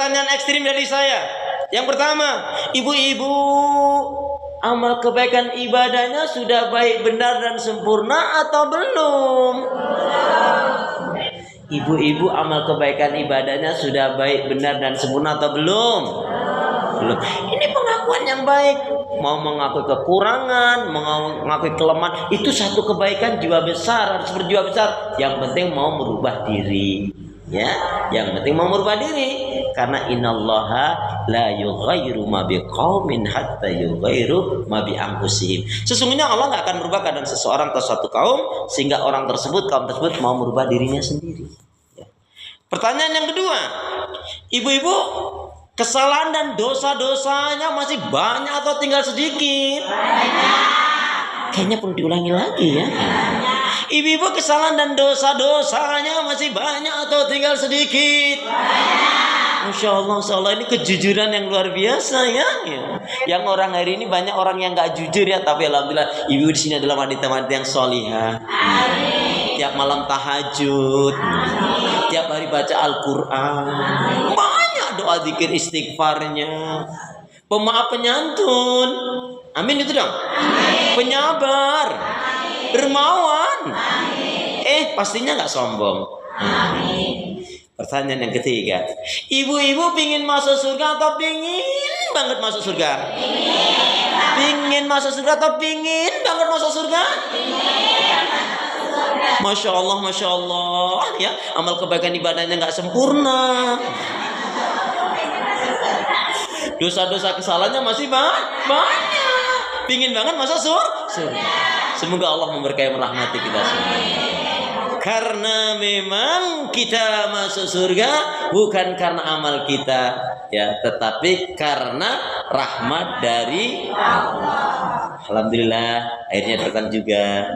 pertanyaan ekstrim dari saya. Yang pertama, ibu-ibu, amal kebaikan ibadahnya sudah baik, benar, dan sempurna atau belum? Ibu-ibu, amal kebaikan ibadahnya sudah baik, benar, dan sempurna atau belum? Belum. Ini pengakuan yang baik. Mau mengakui kekurangan, mengakui kelemahan, itu satu kebaikan jiwa besar, harus berjiwa besar. Yang penting mau merubah diri. Ya, yang penting mau merubah diri. Karena innallaha la yughayyiru ma biqaumin hatta yughayyiru ma bi anfusihim. Sesungguhnya Allah enggak akan merubah keadaan seseorang atau suatu kaum sehingga kaum tersebut mau merubah dirinya sendiri. Ya. Pertanyaan yang kedua, ibu-ibu, kesalahan dan dosa-dosanya masih banyak atau tinggal sedikit? Banyak. Kayaknya perlu diulangi lagi ya. Ibu-ibu, kesalahan dan dosa-dosanya masih banyak atau tinggal sedikit? Banyak. Masya Allah, ini kejujuran yang luar biasa ya. Yang orang hari ini banyak orang yang nggak jujur ya, tapi alhamdulillah ibu di sini adalah wanita-wanita yang solihah. Tiap malam tahajud, tiap hari baca Al-Quran, banyak doa zikir istighfarnya, pemaaf penyantun, amin itu dong, penyabar, dermawan, pastinya nggak sombong. Pertanyaan yang ketiga, ibu-ibu pingin masuk surga atau pingin banget masuk surga? Pingin masuk surga atau pingin banget masuk surga? Masya Allah ya, amal kebaikan ibadahnya nggak sempurna, dosa-dosa kesalahannya masih banyak, pingin banget masuk surga. Semoga Allah memberkahi merahmati kita semua. Karena memang kita masuk surga bukan karena amal kita ya, tetapi karena rahmat dari Allah. Alhamdulillah akhirnya datang juga.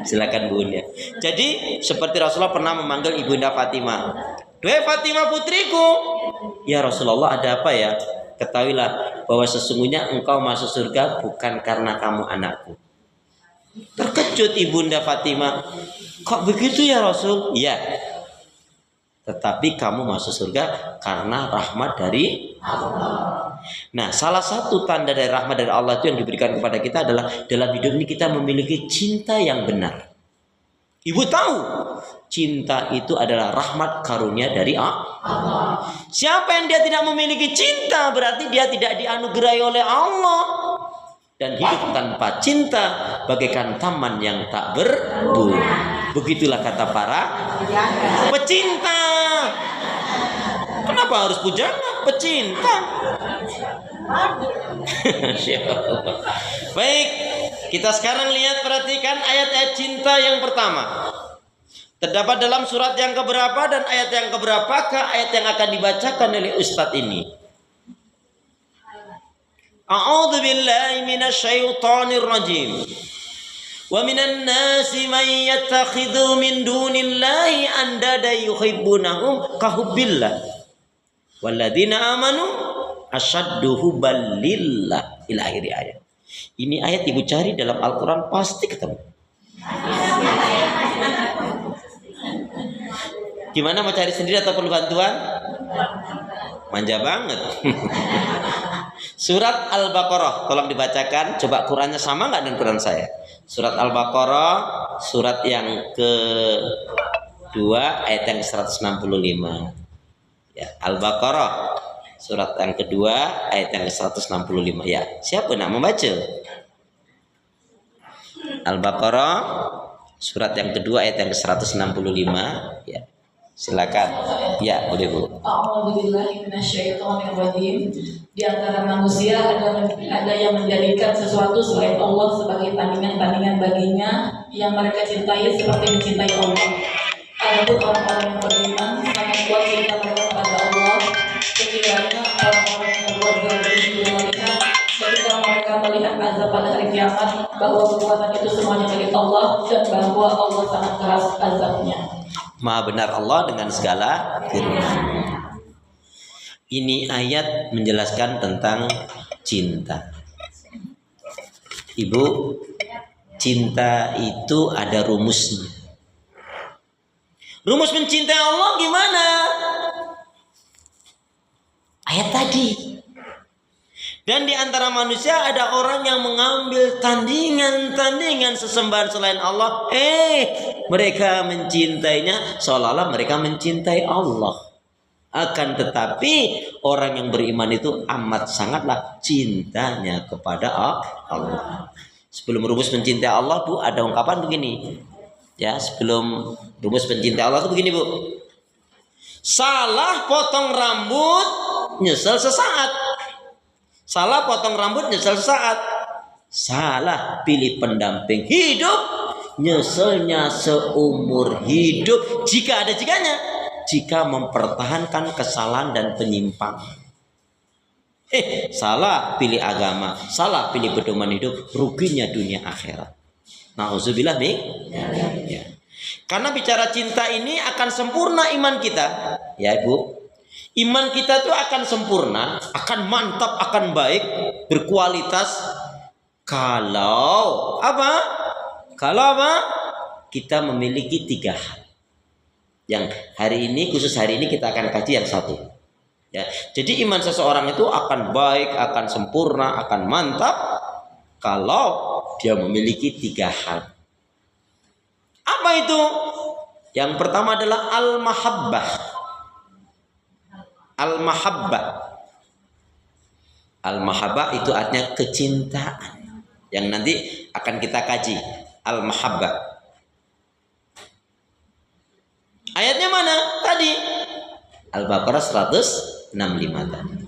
Silakan Bun ya. Jadi seperti Rasulullah pernah memanggil Ibunda Fatimah, "Duhai Fatimah putriku." "Ya Rasulullah, ada apa ya?" "Ketahuilah bahwa sesungguhnya engkau masuk surga bukan karena kamu anakku." Terkejut Ibunda Fatimah, "Kok begitu ya Rasul?" "Ya, tetapi kamu masuk surga karena rahmat dari Allah." Nah, salah satu tanda dari rahmat dari Allah itu yang diberikan kepada kita adalah dalam hidup ini kita memiliki cinta yang benar. Ibu tahu, cinta itu adalah rahmat karunia dari Allah. Siapa yang dia tidak memiliki cinta, berarti dia tidak dianugerahi oleh Allah. Dan hidup tanpa cinta bagaikan taman yang tak berbunga. Begitulah kata para pecinta. Kenapa harus pujangga? Pecinta. Baik, kita sekarang lihat, perhatikan ayat-ayat cinta yang pertama. Terdapat dalam surat yang keberapa dan ayat yang keberapakah ayat yang akan dibacakan oleh Ustadz ini? A'udzu billahi minasyaitonir rajim. Wa minan nasi man yattakhidhu min dunillahi andada yuhibbunahum kahubbillah. Walladzina amanu asyaddu hubban lillah. Ila akhir ayat. Ini ayat ibu cari dalam Al-Qur'an pasti ketemu. Gimana, mau cari sendiri atau perlu bantuan? Manja banget. Surat Al-Baqarah, tolong dibacakan. Coba Qurannya sama nggak dengan Quran saya? Surat Al-Baqarah, surat yang kedua, ayat yang 165. Ya, Al-Baqarah, surat yang kedua, ayat yang 165. Ya, siapa nak membaca? Al-Baqarah, surat yang kedua, ayat yang 165. Ya. Silakan. Ya, boleh Bu. A'udzubillahi minasyaitonirrajim. Di antara manusia ada yang menjadikan sesuatu selain Allah sebagai tandingan-tandingan baginya yang mereka cintai seperti mencintai Allah. Adapun orang-orang yang beriman sangat kuat cinta mereka kepada Allah. Sekiranya orang-orang yang berbuat zalim melihat ketika mereka melihat azab pada hari kiamat bahwa perbuatan itu semuanya milik Allah dan bahwa Allah sangat keras azabnya. Maha benar Allah dengan segala firman. Ini ayat menjelaskan tentang cinta. Ibu, cinta itu ada rumusnya. Rumus mencintai Allah gimana? ayat tadi. Dan di antara manusia ada orang yang mengambil tandingan sesembahan selain Allah. Mereka mencintainya seolah-olah mereka mencintai Allah. Akan tetapi orang yang beriman itu amat sangatlah cintanya kepada Allah. Sebelum rumus mencintai Allah, Bu, ada ungkapan begini. Ya, sebelum rumus mencintai Allah itu begini, Bu. Salah potong rambut, nyesel sesaat. Salah potong rambut, nyesel sesaat. Salah pilih pendamping hidup, nyeselnya seumur hidup. Jika ada jikanya, jika mempertahankan kesalahan dan penyimpangan. Salah pilih agama, salah pilih pedoman hidup, ruginya dunia akhirat. Nauzubillah nih. Ya. Karena bicara cinta ini akan sempurna iman kita, ya Ibu. Iman kita tuh akan sempurna, akan mantap, akan baik, berkualitas kalau apa? Kalau apa? Kita memiliki 3 hal. Yang hari ini, khusus hari ini kita akan kaji yang 1. Ya, jadi iman seseorang itu akan baik, akan sempurna, akan mantap kalau dia memiliki 3 hal. Apa itu? Yang pertama adalah al-mahabbah. Al-mahabbah. Al-mahabbah itu artinya kecintaan. Yang nanti akan kita kaji. Al-mahabbah. Ayatnya mana? Tadi. Al-Baqarah 165 tadi.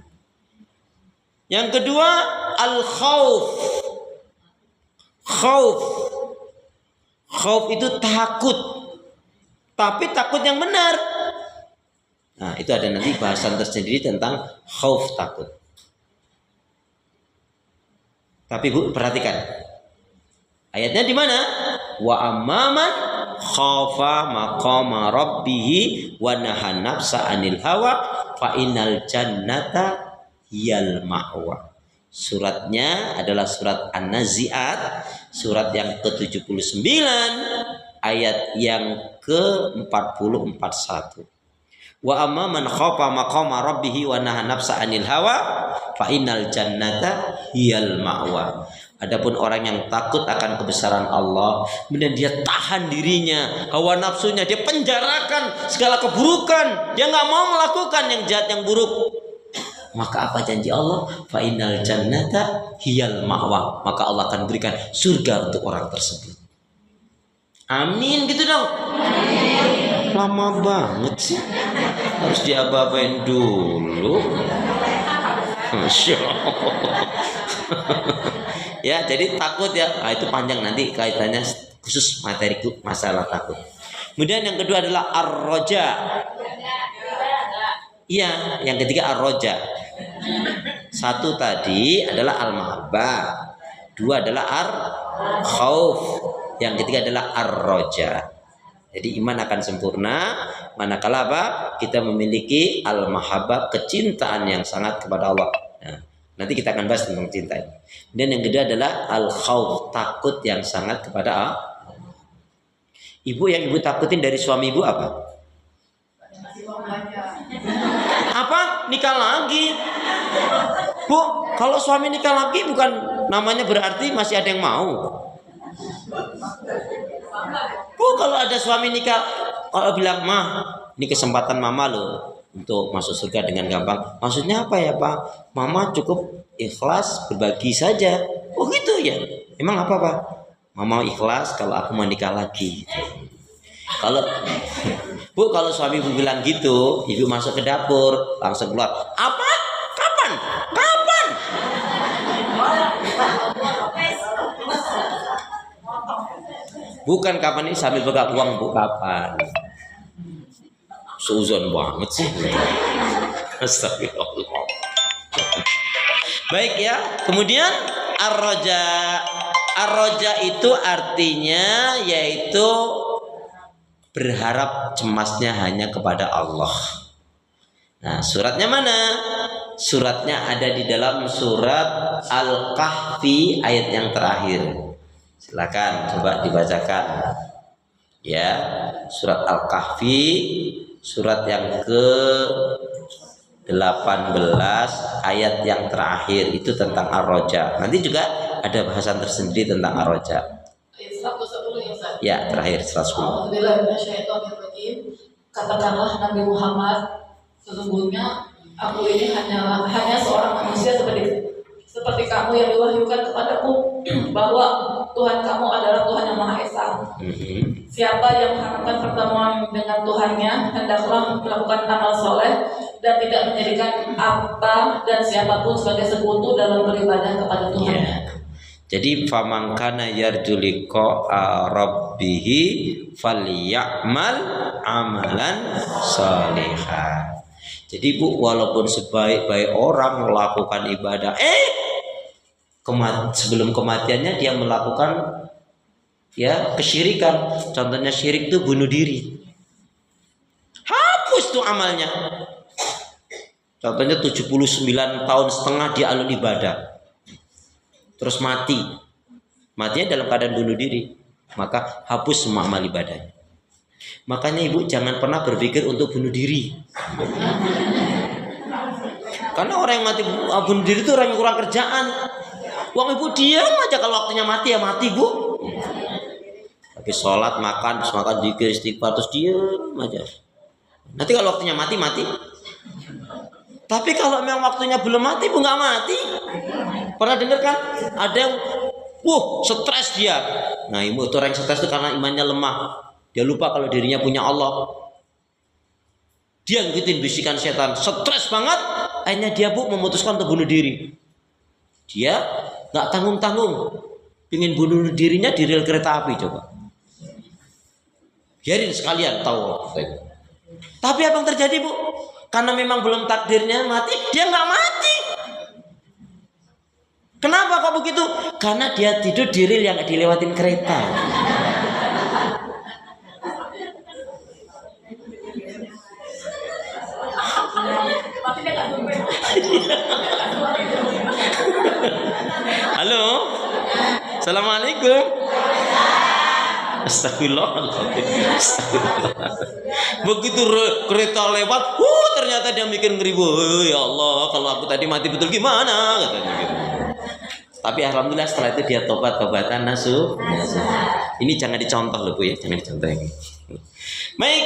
Yang kedua, al-khauf. Khauf. Khauf itu takut. Tapi takut yang benar. Nah, itu ada nanti bahasan tersendiri tentang khauf, takut. Tapi Bu, perhatikan. Ayatnya di mana? Wa amman khafa maqama rabbih wa nahan nafsa 'anil hawa fa innal jannata hiyal ma'wa. Suratnya adalah surat An-Nazi'at, surat yang ke-79, ayat yang ke-40-41. Wa amma man khafa maqama rabbih wa nahan nafsa 'anil hawa fa innal jannata hiyal ma'wa. Adapun orang yang takut akan kebesaran Allah, kemudian dia tahan dirinya, hawa nafsunya dia penjarakan segala keburukan, dia nggak mau melakukan yang jahat yang buruk, maka apa janji Allah? Fa innal jannata hiyal ma'wa. Maka Allah akan berikan surga untuk orang tersebut. Amin gitu dong. Lama banget sih. Harus diaba-abain dulu. Masya Allah. Ya, jadi takut ya. Nah, itu panjang nanti kaitannya khusus materi masalah takut. Kemudian yang kedua adalah ar-roja. Iya, yang ketiga ar-roja. 1 tadi adalah al-mahabbah. 2 adalah ar-khauf. Yang ketiga adalah ar-roja. Jadi iman akan sempurna manakala apa? Kita memiliki al-mahabbah, kecintaan yang sangat kepada Allah. Nah, nanti kita akan bahas tentang cinta. Dan yang kedua adalah al-khauf, takut yang sangat kepada Allah. Ibu, yang ibu takutin dari suami ibu apa? Apa? Nikah lagi. Bu, kalau suami nikah lagi bukan namanya berarti masih ada yang mau. Bu, kalau ada suami nikah, kalau bilang, "Mah, ini kesempatan mama loh untuk masuk surga dengan gampang." Maksudnya apa ya, Pak? Mama cukup ikhlas berbagi saja. Oh gitu ya. Emang apa, Pak? Mama ikhlas kalau aku mau nikah lagi. Kalau Bu, kalau suami ibu bilang gitu, ibu masuk ke dapur, langsung keluar. Apa? Kapan? Kapan? Bukan kapan ini sambil pegang uang, Bu, kapan? Seuzon banget sih. Astagfirullah. Baik ya. Kemudian ar-roja. Ar-roja itu artinya yaitu berharap cemasnya hanya kepada Allah. Nah, suratnya mana? Suratnya ada di dalam surat Al-Kahfi ayat yang terakhir. Silakan coba dibacakan. Ya, surat Al-Kahfi surat yang ke 18 ayat yang terakhir itu tentang ar-roja. Nanti juga ada bahasan tersendiri tentang ar-roja. Ayat 110 ya Ustaz. Ya, terakhir 110. Alhamdulillah minasyaitonirrajim. Katakanlah Nabi Muhammad, sesungguhnya aku ini hanya seorang manusia seperti kamu yang diwahyukan kepadaku bahwa Tuhan kamu adalah Tuhan yang Maha Esa. Siapa yang mengharapkan pertemuan dengan Tuhannya, hendaklah melakukan amal soleh dan tidak menjadikan apa dan siapapun sebagai sekutu dalam beribadah kepada Tuhan. Yeah. Jadi faman kana yarju liqa rabbih falyamal amalan sholihan. Jadi Bu, walaupun sebaik-baik orang melakukan ibadah, sebelum kematiannya dia melakukan ya kesyirikan. Contohnya syirik itu bunuh diri, hapus tuh amalnya. Contohnya 79 tahun setengah dia alun ibadah, terus matinya dalam keadaan bunuh diri, maka hapus semua amal ibadahnya. Makanya ibu jangan pernah berpikir untuk bunuh diri, karena orang yang mati bunuh diri itu orang yang kurang kerjaan. Uang ibu diam aja, kalau waktunya mati ya mati Bu. Lagi sholat, makan, terus makan zikir istighfar, terus diam aja. Nanti kalau waktunya mati. Tapi kalau memang waktunya belum mati, Bu nggak mati. Pernah dengar kan? Ada yang, stres dia. Nah, ibu itu orang yang stres itu karena imannya lemah. Dia lupa kalau dirinya punya Allah. Dia ngikutin bisikan setan, stres banget. Akhirnya dia Bu memutuskan untuk bunuh diri. Dia nggak tanggung-tanggung, pingin bunuh dirinya di rel kereta api coba. Biarin sekalian tahu. Tapi apa yang terjadi Bu? Karena memang belum takdirnya mati, dia nggak mati. Kenapa kok begitu? Karena dia tidur di rel yang dilewatin kereta. Halo, assalamualaikum. Astagfirullahaladzim. Begitu kereta lewat, ternyata dia mikir ngeri, ya Allah, kalau aku tadi mati betul gimana, katanya gitu. Tapi alhamdulillah setelah itu dia tobatan nasuh. Ini jangan dicontoh loh Bu ya, jangan dicontoh ini. Baik.